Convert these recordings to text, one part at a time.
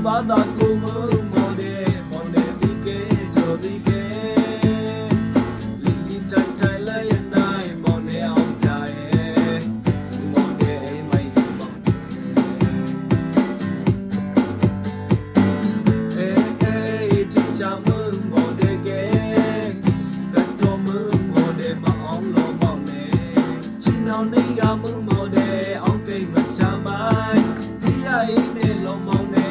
ဘာသာကိုမမော်တယ်မော်တယ်ဒီကဲကြော်ဒီကဲလီလီတိုင်တိုင်လဲရနိုင်မော်နေအောင်ကြရဲ့မော်တယ်အိမ်မိုက်မော်အေးတီချာမမော်တယ်ကဲကတ်တော်မမော်တယ်မအောင်လို့မော်နေချင်းအောင်နေကမမော်တယ်အောင်ကိတ်မချမိုင်းဒီရဲ့နေလုံးမော်နေ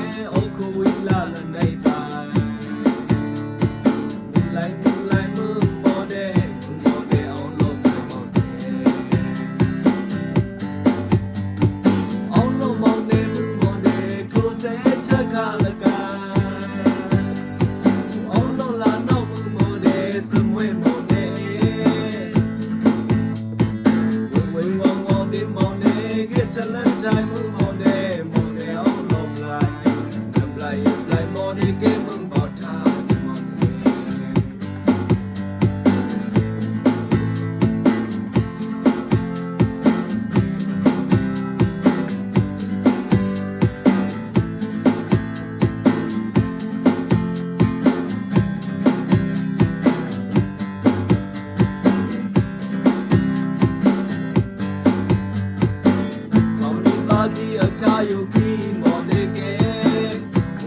ယုတ်ပြီးမော်နေကဲ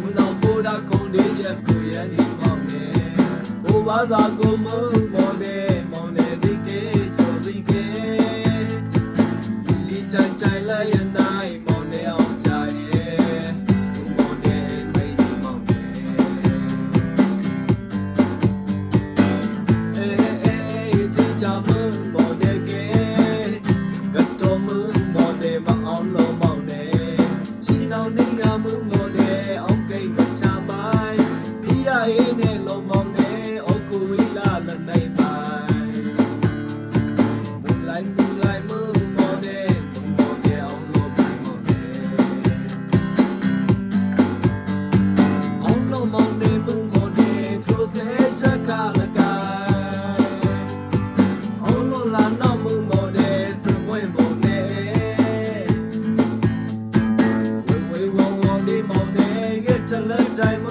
ဦးတော်ပိုးတာကုန်တဲ့ရကိုရနေမောင်နေကိုဘာသာကိုမမော်နေဒီကဲချိုဒီကဲလီတိုင်တိုင်လာရနိုင်မော်နေအောင်ကြရဲ့မော်နေမိတ်ဒီမောင်နေအေးတီချာမမော်နေကဲကတ်တော်မမော်နေမအောင်လို့နောင်နေငါမမော်တယ်အောင်ကိတ်မချမိုင်းဒီရဲ့နေလုံးမောင်နေအကူဝီလာလနိုင်ပိုင်းမူလိုက်မမော်တယ်အောင်လို့ပိုင်းမော်တယ်အောင်လို့မောင်နေမမော်တယ်ခရိုစဲချက်ခါလကအောင်လို့လာနောက်မမော်တယ်စမွေမော်တယ်မော်နေget to learn time